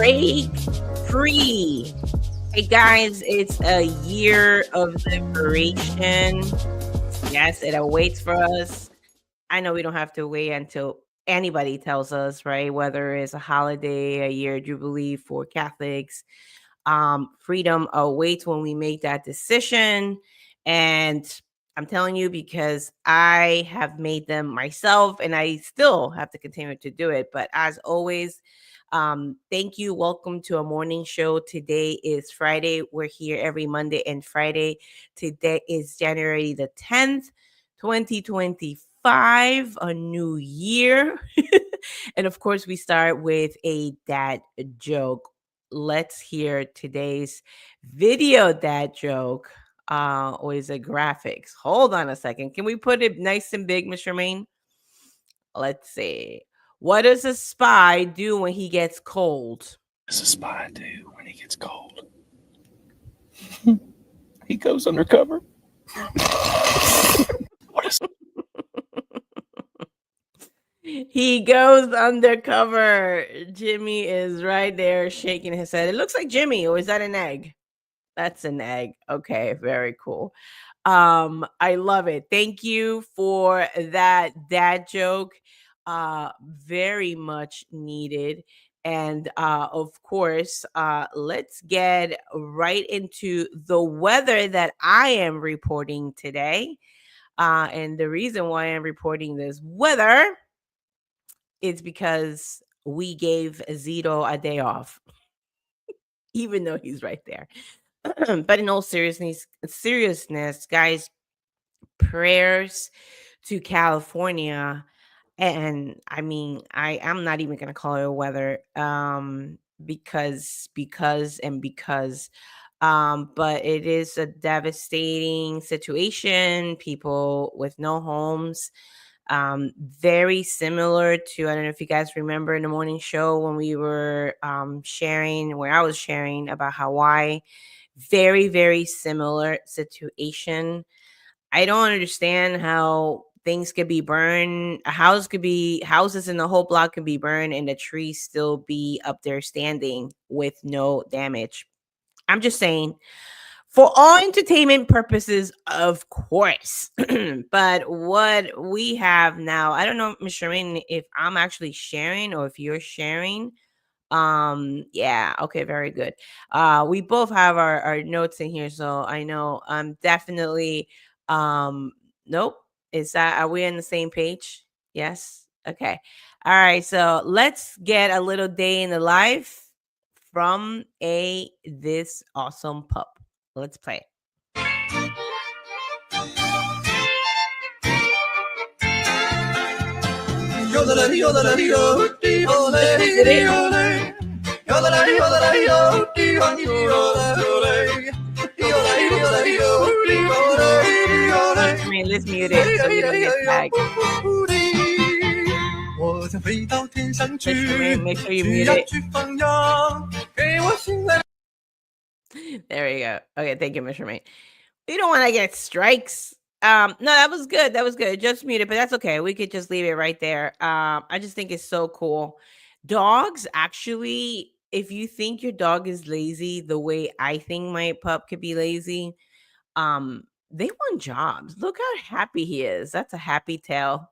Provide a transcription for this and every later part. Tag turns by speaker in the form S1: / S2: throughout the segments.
S1: break free. Hey guys, it's a year of liberation. Yes, it awaits for us. I know we don't have to wait until anybody tells us, right? Whether it's a holiday, a year jubilee for Catholics, freedom awaits when we make that decision. And I'm telling you because I have made them myself and I still have to continue to do it. But as always, thank you. Welcome to a morning show. Today is Friday. We're here every Monday and Friday. Today is January the 10th, 2025, a new year. And of course, we start with a dad joke. Let's hear today's video dad joke. Or is it graphics? Hold on a second. Can we put it nice and big, Mr. Main? Let's see. What does a spy do when he gets cold?
S2: What does a spy do when he gets cold? He goes undercover. What is
S1: He goes undercover. Jimmy is right there shaking his head. It looks like Jimmy, or is that an egg? That's an egg. Okay, very cool. I love it. Thank you for that dad joke. Very much needed. And of course, let's get right into the weather that I am reporting today. And the reason why I'm reporting this weather is because we gave Zito a day off, even though he's right there. But in all seriousness, guys, prayers to California. And I mean, I'm not even gonna call it weather, because but it is a devastating situation. People with no homes, very similar to, I don't know if you guys remember in the morning show when we were sharing, where I was sharing about Hawaii. Very, very similar situation. I don't understand how things could be burned. Houses in the whole block could be burned and the trees still be up there standing with no damage. I'm just saying, for all entertainment purposes, of course. But what we have now, I don't know, Ms. Shereen, if I'm actually sharing or if you're sharing. Yeah, okay, very good. We both have our notes in here, so I know I'm definitely nope. Is that, are we on the same page? Yes. Okay. All right, so let's get a little day in the life from a this awesome pup. Let's play. I mean, let's mute it so we don't get tagged. Make sure you mute it. There we go. Okay, thank you, Mr. Main. We don't want to get strikes. No, that was good. That was good. Just muted, but that's okay. We could just leave it right there. I just think it's so cool. Dogs, actually, if you think your dog is lazy the way I think my pup could be lazy, they want jobs. Look how happy he is. That's a happy tail.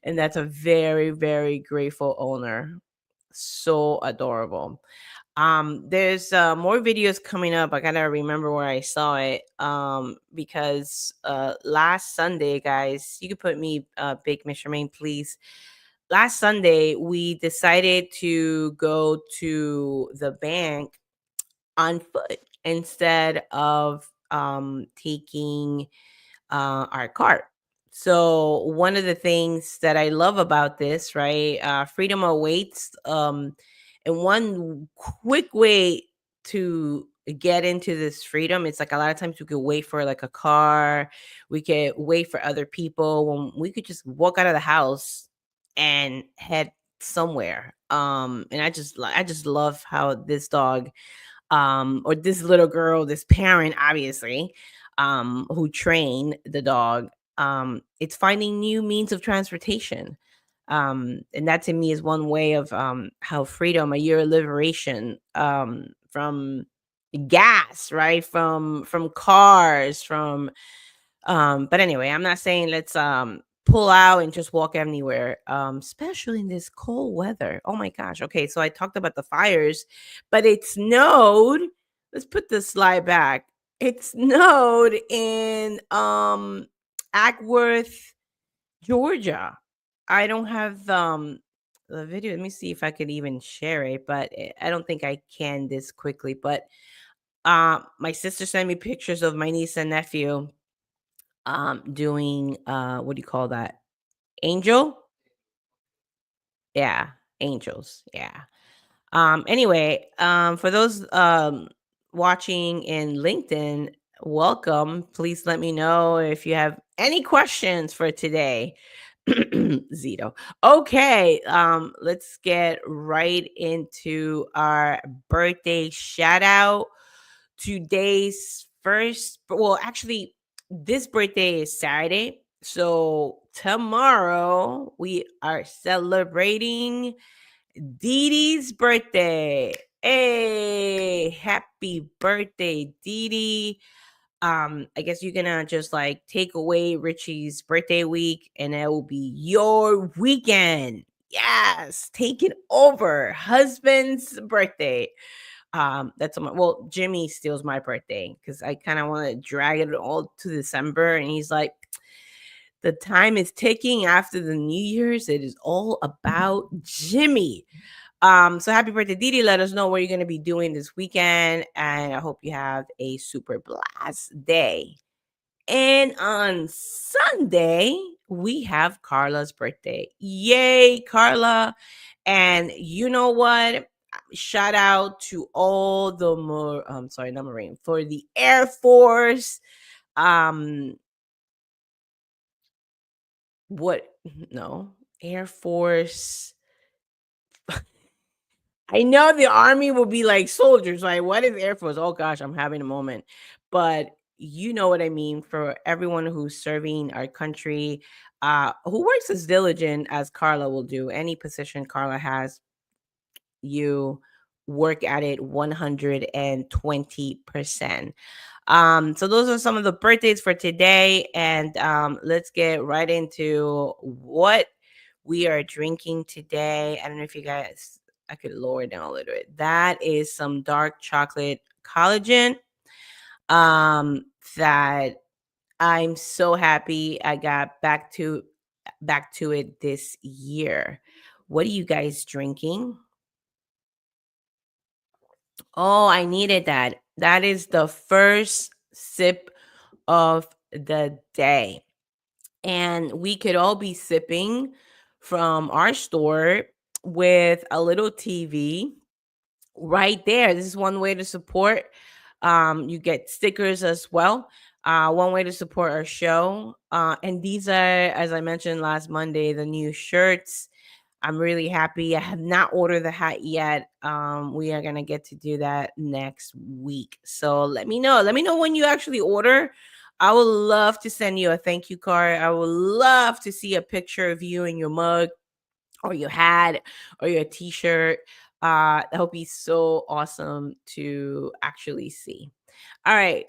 S1: And that's a very, very grateful owner. So adorable. There's more videos coming up. I gotta remember where I saw it. Because last Sunday, guys, you could put me big Mr. Main, please. Last Sunday, we decided to go to the bank on foot instead of taking our cart. So one of the things that I love about this, right? Freedom awaits. And one quick way to get into this freedom, it's like a lot of times we could wait for like a car, we could wait for other people when we could just walk out of the house and head somewhere. And I just love how this dog, or this little girl, this parent, obviously, who trained the dog, it's finding new means of transportation. And that to me is one way of how freedom, a year of liberation, from gas, right? From cars, from but anyway, I'm not saying let's pull out and just walk anywhere, especially in this cold weather. Oh my gosh. Okay, so I talked about the fires, but it snowed. Let's put the slide back. It snowed in Ackworth, Georgia. I don't have the video. Let me see if I could even share it, but I don't think I can this quickly. But my sister sent me pictures of my niece and nephew doing what do you call that? Angel? Yeah, angels. Yeah. Anyway, for those watching in LinkedIn, welcome. Please let me know if you have any questions for today. Zito. Okay, let's get right into our birthday shout out. Today's first, well, actually, this birthday is Saturday. So tomorrow we are celebrating Dee Dee's birthday. Hey, happy birthday, Dee Dee. I guess you're gonna just like take away Richie's birthday week and it will be your weekend. Yes, take it over. Husband's birthday. That's on my, well, Jimmy steals my birthday because I kind of want to drag it all to December, and he's like, the time is ticking after the New Year's. It is all about Jimmy. So happy birthday, Didi. Let us know what you're gonna be doing this weekend, and I hope you have a super blast day. And on Sunday, we have Carla's birthday. Yay, Carla. And you know what? Shout out to all the sorry, not Marine, for the Air Force. Um, what? No, Air Force. I know the Army will be like soldiers. Like, what is Air Force? Oh gosh, I'm having a moment. But you know what I mean, for everyone who's serving our country, who works as diligent as Carla will do. Any position Carla has, you work at it 120%. So those are some of the birthdays for today, and let's get right into what we are drinking today. I don't know if you guys, I could lower it down a little bit. That is some dark chocolate collagen that I'm so happy I got back to it this year. What are you guys drinking? Oh, I needed that. That is the first sip of the day. And we could all be sipping from our store with a little TV right there. This is one way to support. You get stickers as well. One way to support our show. And these are, as I mentioned last Monday, the new shirts. I'm really happy. I have not ordered the hat yet. We are gonna get to do that next week. So let me know. Let me know when you actually order. I would love to send you a thank you card. I would love to see a picture of you in your mug or your hat or your t-shirt. That would be so awesome to actually see. All right,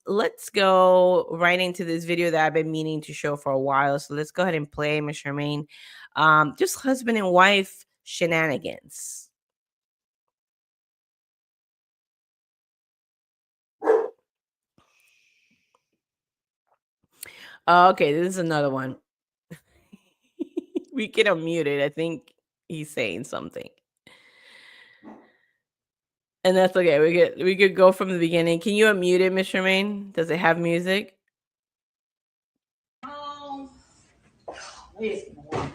S1: let's go right into this video that I've been meaning to show for a while. So let's go ahead and play, Miss Charmaine. Just husband and wife shenanigans. Okay, this is another one. We can unmute it. I think he's saying something. And that's okay. We could go from the beginning. Can you unmute it, Miss Charmaine? Does it have music?
S3: It's been a long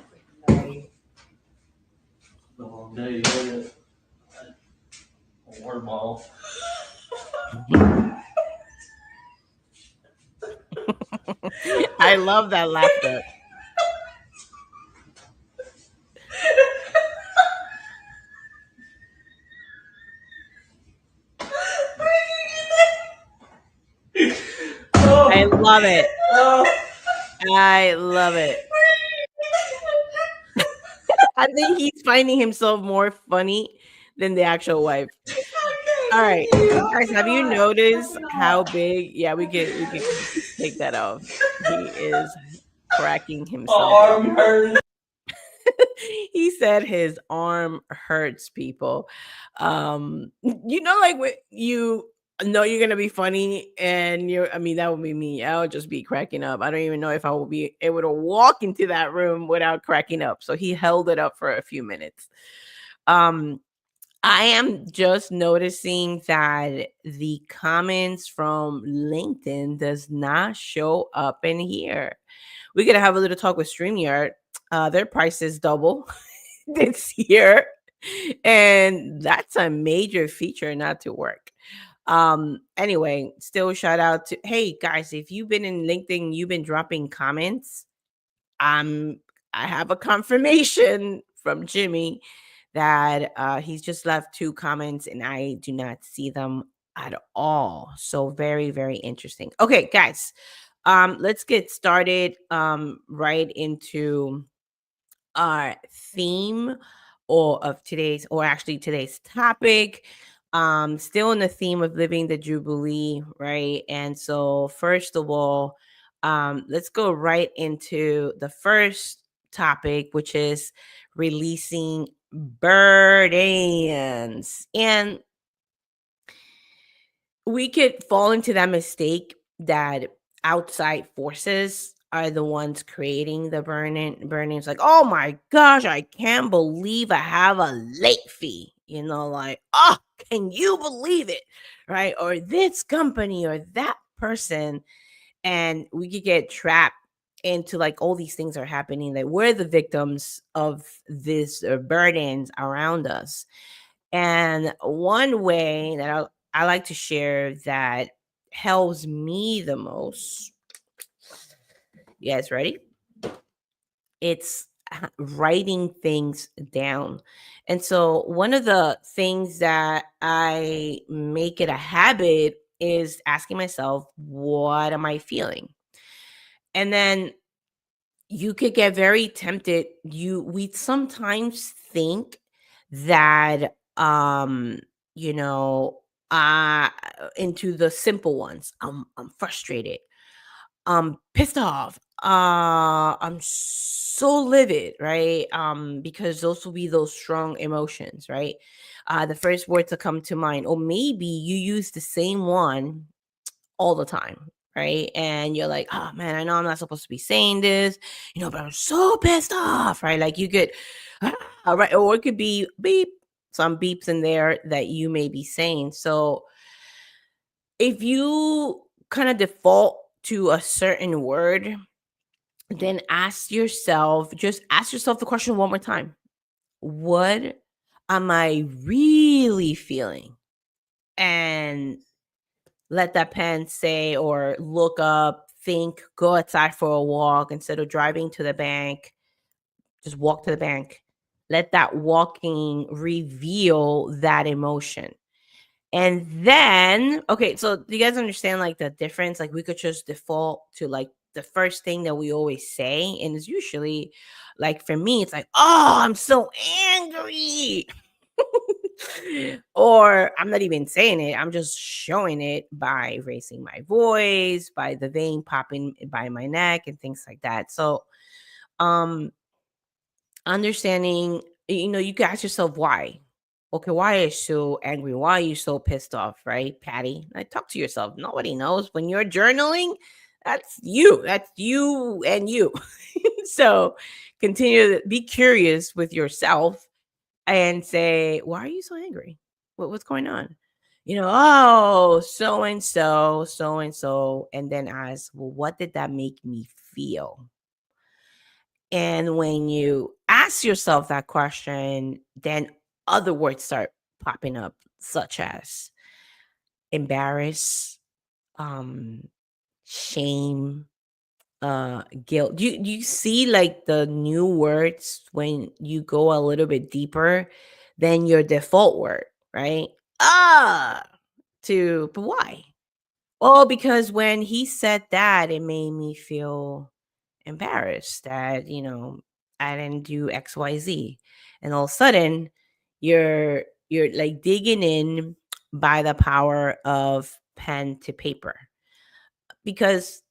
S3: freaking day. Long day, yeah. Warm off.
S1: I love that laughter. I love it. I love it. I think he's finding himself more funny than the actual wife. All right. Guys, have you noticed how big? Yeah, we could take that off. He is cracking himself up.
S3: arm hurts.
S1: He said his arm hurts people. Like when you know you're gonna be funny and I mean, that would be me. I would just be cracking up. I don't even know if I will be able to walk into that room without cracking up. So he held it up for a few minutes. Um, I am just noticing that the comments from LinkedIn does not show up in here. We're gonna have a little talk with StreamYard. Their price is double this year, and that's a major feature not to work. Anyway, still shout out to, hey guys, if you've been in LinkedIn, you've been dropping comments. um I have a confirmation from Jimmy that he's just left 2 comments and I do not see them at all. So very, very interesting. Okay, guys, let's get started right into our theme today's topic. Still in the theme of living the Jubilee, right? And so first of all, let's go right into the first topic, which is releasing burdens. And we could fall into that mistake that outside forces are the ones creating the burnings. Like, oh my gosh, I can't believe I have a late fee. Like, oh, can you believe it? Right? Or this company or that person. And we could get trapped into like all these things are happening that we're the victims of this burdens around us. And one way that I like to share that helps me the most. Yes, ready? It's writing things down. And so one of the things that I make it a habit is asking myself, what am I feeling? And then you could get very tempted. We sometimes think that you know uh into the simple ones. I'm frustrated, I'm pissed off, I'm so livid, right? Because those will be those strong emotions, right? The first word to come to mind, or maybe you use the same one all the time, right? And you're like, oh man, I know I'm not supposed to be saying this, but I'm so pissed off, right? Like you could, right? Or it could be beep, some beeps in there that you may be saying. So if you kind of default to a certain word, then just ask yourself the question one more time. What am I really feeling? And let that pen say, or look up, think, go outside for a walk instead of driving to the bank. Just walk to the bank. Let that walking reveal that emotion. And then, okay, so do you guys understand like the difference? Like we could just default to like the first thing that we always say. And it's usually like for me, it's like, oh, I'm so angry. Or I'm not even saying it, I'm just showing it by raising my voice, by the vein popping by my neck and things like that. So um understanding, you can ask yourself why. Okay, why are you so angry? Why are you so pissed off, right, Patty? Like, talk to yourself. Nobody knows. When you're journaling, that's you and you. So continue to be curious with yourself and say, why are you so angry? What's going on? Oh, so and so. And then ask, well, what did that make me feel? And when you ask yourself that question, then other words start popping up, such as embarrass, um, shame, guilt. Do you see like the new words when you go a little bit deeper than your default word, right? Ah, but why? Oh, because when he said that, it made me feel embarrassed that, I didn't do XYZ. And all of a sudden, you're like digging in by the power of pen to paper. Because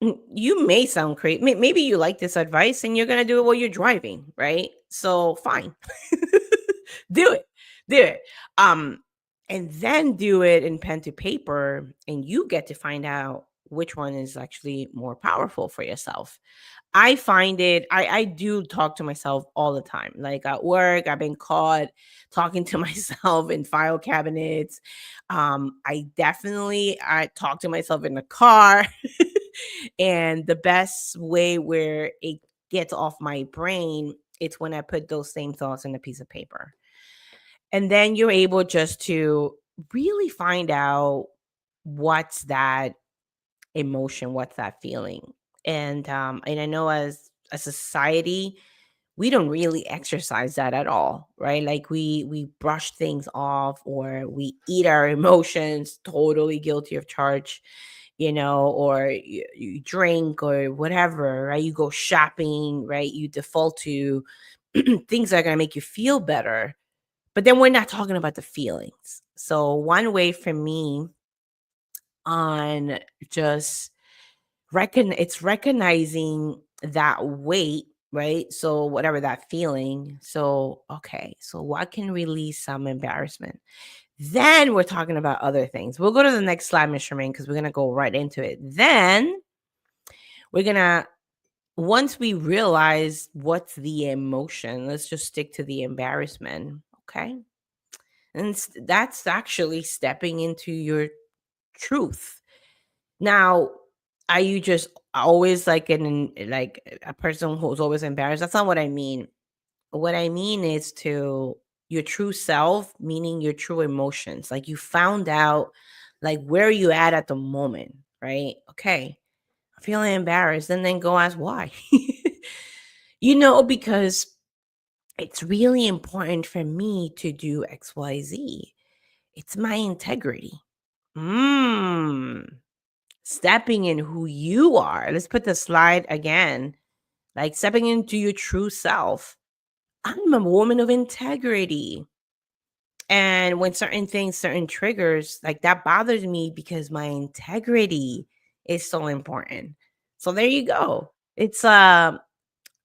S1: you may sound crazy. Maybe you like this advice and you're gonna do it while you're driving, right? So fine. Do it. Do it. Um, and then do it in pen to paper, and you get to find out which one is actually more powerful for yourself. I find I do talk to myself all the time. Like at work, I've been caught talking to myself in file cabinets. I talk to myself in the car. And the best way where it gets off my brain, it's when I put those same thoughts in a piece of paper. And then you're able just to really find out what's that emotion, what's that feeling. And I know as a society, we don't really exercise that at all, right? Like we brush things off, or we eat our emotions, totally guilty of charge, or you drink or whatever, right? You go shopping, right? You default to things that are going to make you feel better. But then we're not talking about the feelings. So one way for me on just it's recognizing that weight, right? So whatever that feeling. So okay, so what can release some embarrassment? Then we're talking about other things. We'll go to the next slide, Miss Charmaine, because we're gonna go right into it. Then we're gonna once we realize what's the emotion, let's just stick to the embarrassment. Okay. And that's actually stepping into your truth. Now, are you just always like like a person who's always embarrassed? That's not what I mean. What I mean is to your true self, meaning your true emotions. Like you found out like where you at the moment, right? Okay, I'm feeling embarrassed, and then go ask why. Because it's really important for me to do XYZ. It's my integrity. Mm. Stepping in who you are. Let's put the slide again. Like stepping into your true self. I'm a woman of integrity. And when certain things, certain triggers, like that bothers me because my integrity is so important. So there you go. It's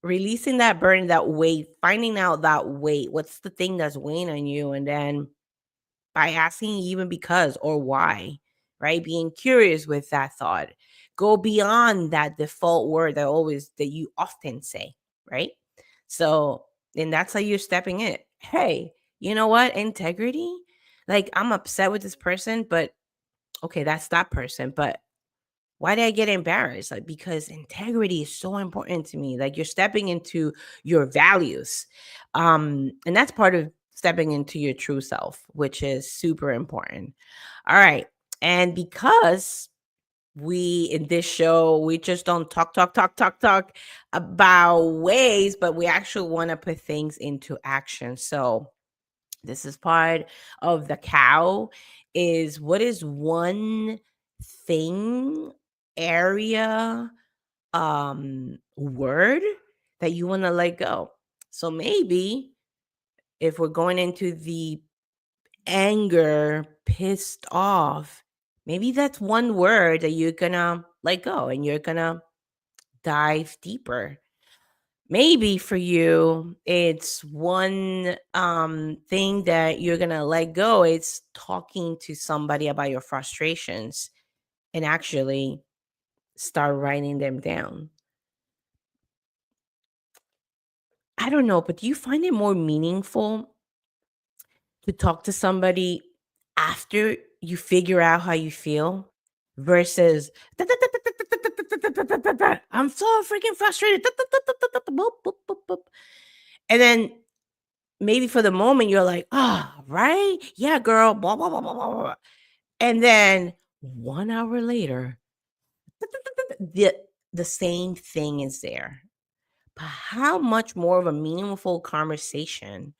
S1: releasing that burden, that weight, finding out that weight. What's the thing that's weighing on you? And then by asking even because or why, right? Being curious with that thought. Go beyond that default word that you often say, right? So, and that's how you're stepping in. Hey, you know what? Integrity. Like I'm upset with this person, but okay, that's that person. But why did I get embarrassed? Like because integrity is so important to me. Like you're stepping into your values. And that's part of stepping into your true self, which is super important. All right. And because we in this show, we just don't talk about ways, but we actually want to put things into action. So this is part of the cow is what is one thing, area, word that you want to let go. So maybe if we're going into the anger, pissed off, maybe that's one word that you're gonna let go and you're gonna dive deeper. Maybe for you, it's one thing that you're gonna let go. It's talking to somebody about your frustrations and actually start writing them down. I don't know, but do you find it more meaningful to talk to somebody after you figure out how you feel versus I'm so freaking frustrated. And then maybe for the moment you're like, ah, right? Yeah, girl. Blah, blah, blah, blah, blah, blah. And then 1 hour later, the the same thing is there. But how much more of a meaningful conversation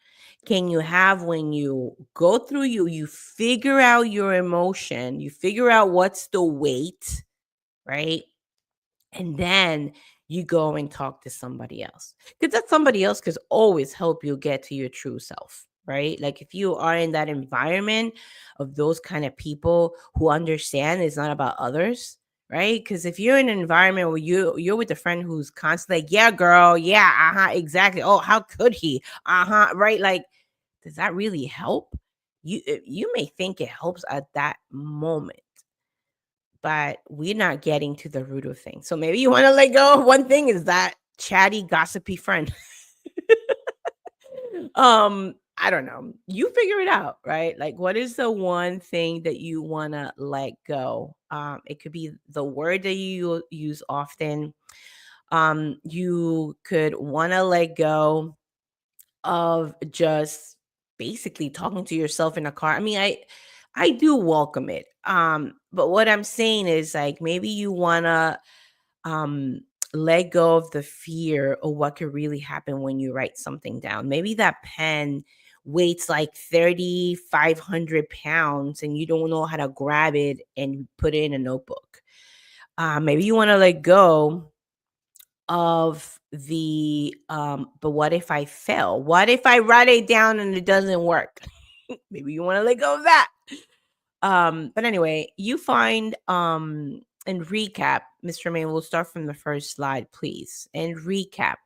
S1: can you have when you go through you figure out your emotion, you figure out what's the weight, right? And then you go and talk to somebody else, because that somebody else could always help you get to your true self, right? Like if you are in that environment of those kind of people who understand it's not about others, right? Because if you're in an environment where you're with a friend who's constantly like, yeah, girl, yeah, exactly. Oh, how could he? Right? Like, does that really help? You may think it helps at that moment, but we're not getting to the root of things. So maybe you want to let go of one thing, is that chatty, gossipy friend. I don't know. You figure it out, right? Like, what is the one thing that you want to let go? It could be the word that you use often. You could want to let go of just basically talking to yourself in a car. I mean, I do welcome it. But what I'm saying is, like, maybe you want to um let go of the fear of what could really happen when you write something down. Maybe that pen weights like 3,500 pounds and you don't know how to grab it and put it in a notebook. Maybe you want to let go of the but what if I fail? What if I write it down and it doesn't work? Maybe you want to let go of that. But anyway, you find and recap, Mr. Main, we'll start from the first slide, please. And recap.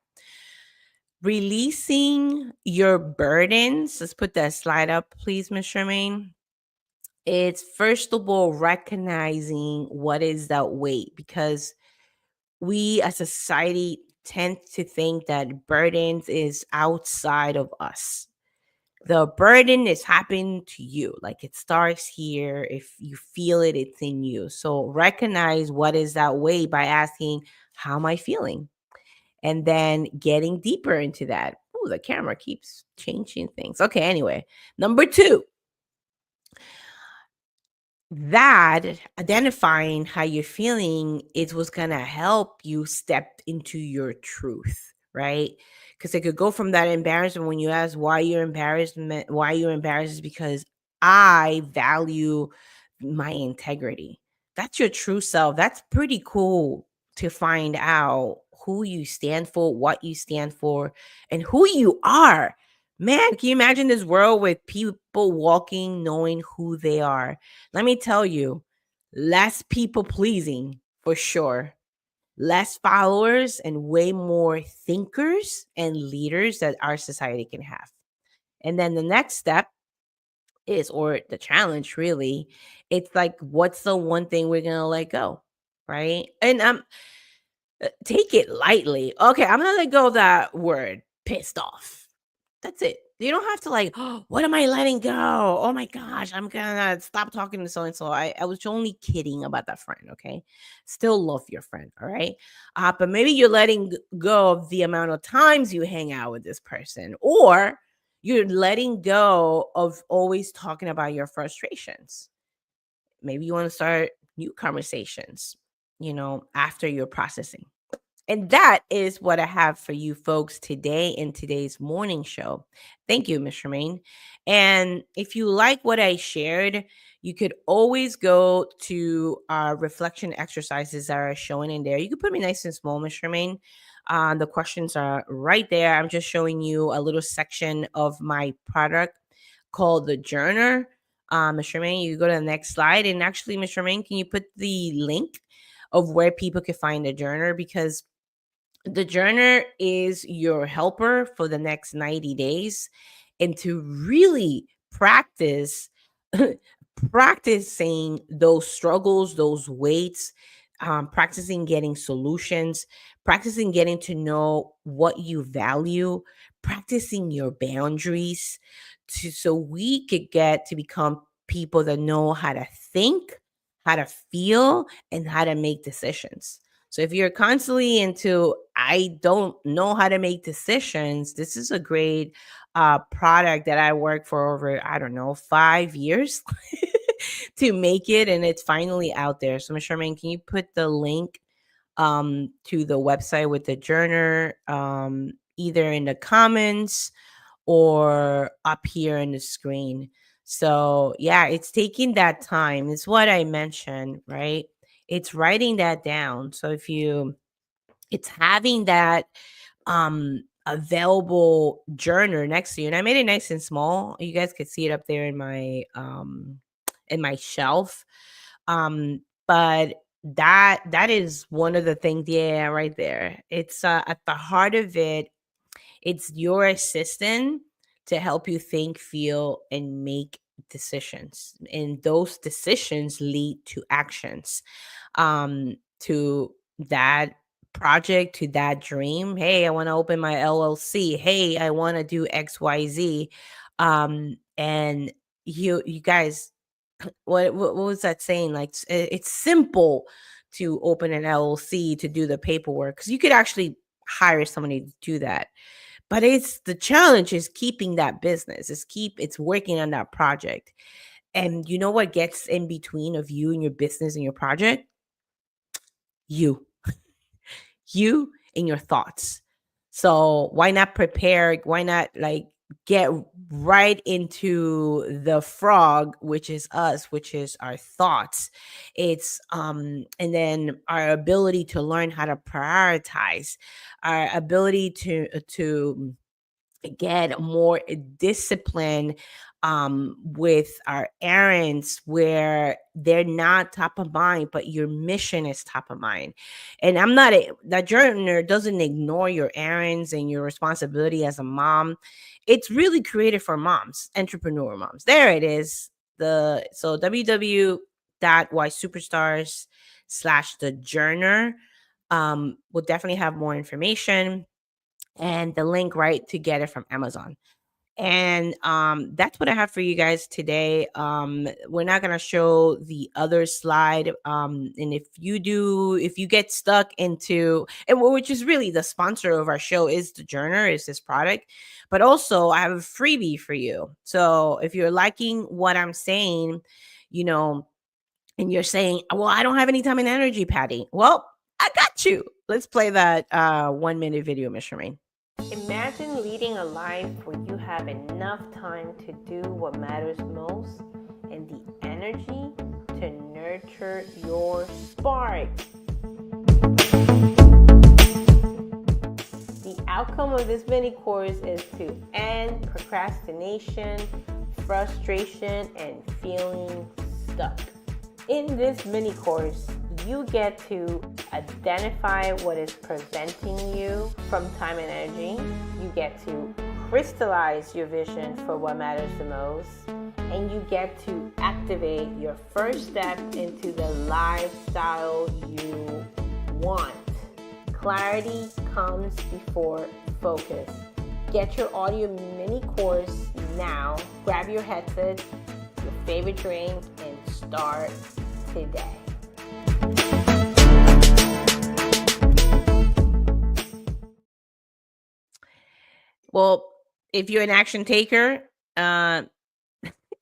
S1: Releasing your burdens. Let's put that slide up, please, Mr. Main. It's first of all recognizing what is that weight, because we as a society tend to think that burdens is outside of us. The burden is happening to you. Like, it starts here. If you feel it, it's in you. So recognize what is that way by asking, how am I feeling? And then getting deeper into that. Oh, the camera keeps changing things. Okay, anyway. Number 2, that identifying how you're feeling is what's gonna help you step into your truth, right? Because it could go from that embarrassment when you ask why you're embarrassed is because I value my integrity. That's your true self. That's pretty cool to find out who you stand for, what you stand for, and who you are. Man, can you imagine this world with people walking knowing who they are? Let me tell you, less people pleasing for sure, less followers, and way more thinkers and leaders that our society can have. And then the next step is, or the challenge really, it's like, what's the one thing we're going to let go? Right. And take it lightly. Okay, I'm going to let go of that word, pissed off. That's it. You don't have to like, oh, what am I letting go? Oh my gosh, I'm gonna stop talking to so and so. I was only kidding about that friend, okay? Still love your friend, all right? But maybe you're letting go of the amount of times you hang out with this person, or you're letting go of always talking about your frustrations. Maybe you want to start new conversations, after you're processing. And that is what I have for you folks today in today's morning show. Thank you, Ms. Charmaine. And if you like what I shared, you could always go to reflection exercises that are showing in there. You could put me nice and small, Ms. Charmaine. The questions are right there. I'm just showing you a little section of my product called the Journer. Ms. Charmaine, you go to the next slide. And actually, Ms. Charmaine, can you put the link of where people can find the Journer? Because the journal is your helper for the next 90 days, and to really practice practicing those struggles, those weights, practicing getting solutions, practicing getting to know what you value, practicing your boundaries, so we could get to become people that know how to think, how to feel, and how to make decisions. So if you're constantly into, I don't know how to make decisions, this is a great product that I worked for over, I don't know, 5 years to make it. And it's finally out there. So, Ms. Charmaine, can you put the link to the website with the journal either in the comments or up here in the screen? So, yeah, it's taking that time. It's what I mentioned, right? It's writing that down. So if you it's having that available journal next to you. And I made it nice and small. You guys could see it up there in my shelf. But that is one of the things, yeah, right there. It's at the heart of it, it's your assistant to help you think, feel, and make decisions. And those decisions lead to actions, to that project, to that dream. Hey, I want to open my LLC. Hey, I want to do XYZ. And you guys, what was that saying? Like it's simple to open an LLC, to do the paperwork, because you could actually hire somebody to do that. But it's the challenge is keeping that business. It's working on that project. And you know what gets in between of you and your business and your project? You. You and your thoughts. So why not prepare? Why not like get right into the frog, which is us, which is our thoughts. It's and then our ability to learn how to prioritize, our ability to get more discipline with our errands where they're not top of mind, but your mission is top of mind. And that journal doesn't ignore your errands and your responsibility as a mom. It's really created for moms, entrepreneur moms. There it is. So www.ysuperstars/the journal will definitely have more information and the link right to get it from Amazon. And that's what I have for you guys today. We're not gonna show the other slide. And if you get stuck into and which is really the sponsor of our show is the journal, is this product. But also I have a freebie for you. So if you're liking what I'm saying, you know, and you're saying, well, I don't have any time and energy, Patty. Well, I got you. Let's play that 1 minute video, Miss Charmaine. Imagine leading a life where you have enough time to do what matters most and the energy to nurture your spark. The outcome of this mini course is to end procrastination, frustration, and feeling stuck. In this mini course, you get to identify what is preventing you from time and energy. You get to crystallize your vision for what matters the most. And you get to activate your first step into the lifestyle you want. Clarity comes before focus. Get your audio mini course now. Grab your headset, your favorite drink, and start today. Well, if you're an action taker,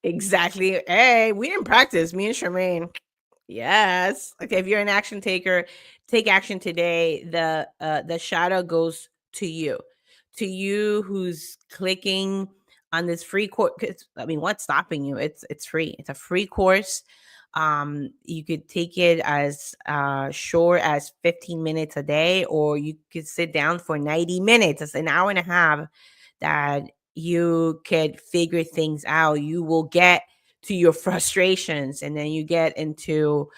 S1: exactly. Hey, we didn't practice, me and Charmaine. Yes. Okay, if you're an action taker, take action today. The shout out goes to you. To you who's clicking on this free course. I mean, what's stopping you? It's free. It's a free course. You could take it as short as 15 minutes a day, or you could sit down for 90 minutes. It's an hour and a half that you could figure things out. You will get to your frustrations, and then you get into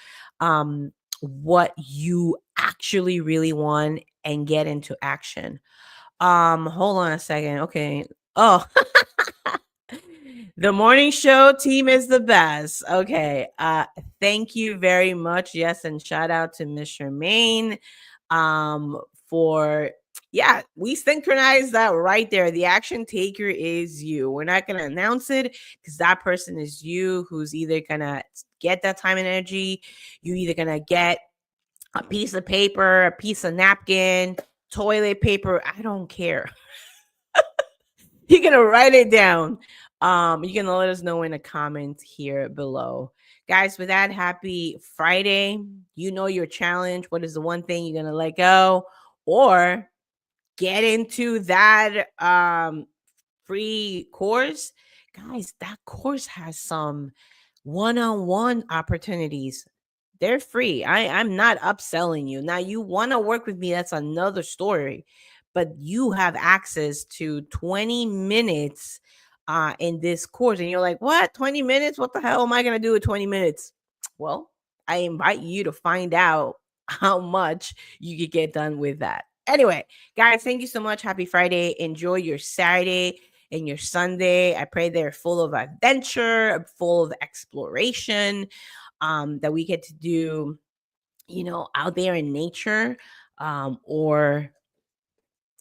S1: what you actually really want and get into action. Hold on a second. Okay. Oh, the morning show team is the best. Okay. Thank you very much. Yes, and shout out to Miss Charmaine for we synchronize that right there. The action taker is you. We're not gonna announce it because that person is you who's either gonna get that time and energy, you either gonna get a piece of paper, a piece of napkin, toilet paper. I don't care. You're gonna write it down. You're gonna let us know in the comments here below. Guys, with that, happy Friday. You know your challenge. What is the one thing you're gonna let go? Or get into that free course. Guys, that course has some one-on-one opportunities. They're free. I'm not upselling you. Now you want to work with me, that's another story. But you have access to 20 minutes in this course. And you're like, what? 20 minutes? What the hell am I going to do with 20 minutes? Well, I invite you to find out how much you could get done with that. Anyway, guys, thank you so much. Happy Friday. Enjoy your Saturday and your Sunday. I pray they're full of adventure, full of exploration, that we get to do, out there in nature, or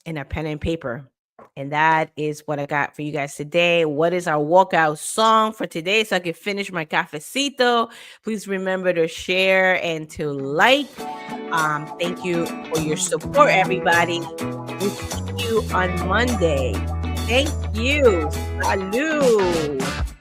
S1: in a pen and paper. And that is what I got for you guys today. What is our walkout song for today so I can finish my cafecito? Please remember to share and to like. Thank you for your support, everybody. We'll see you on Monday. Thank you. Salud.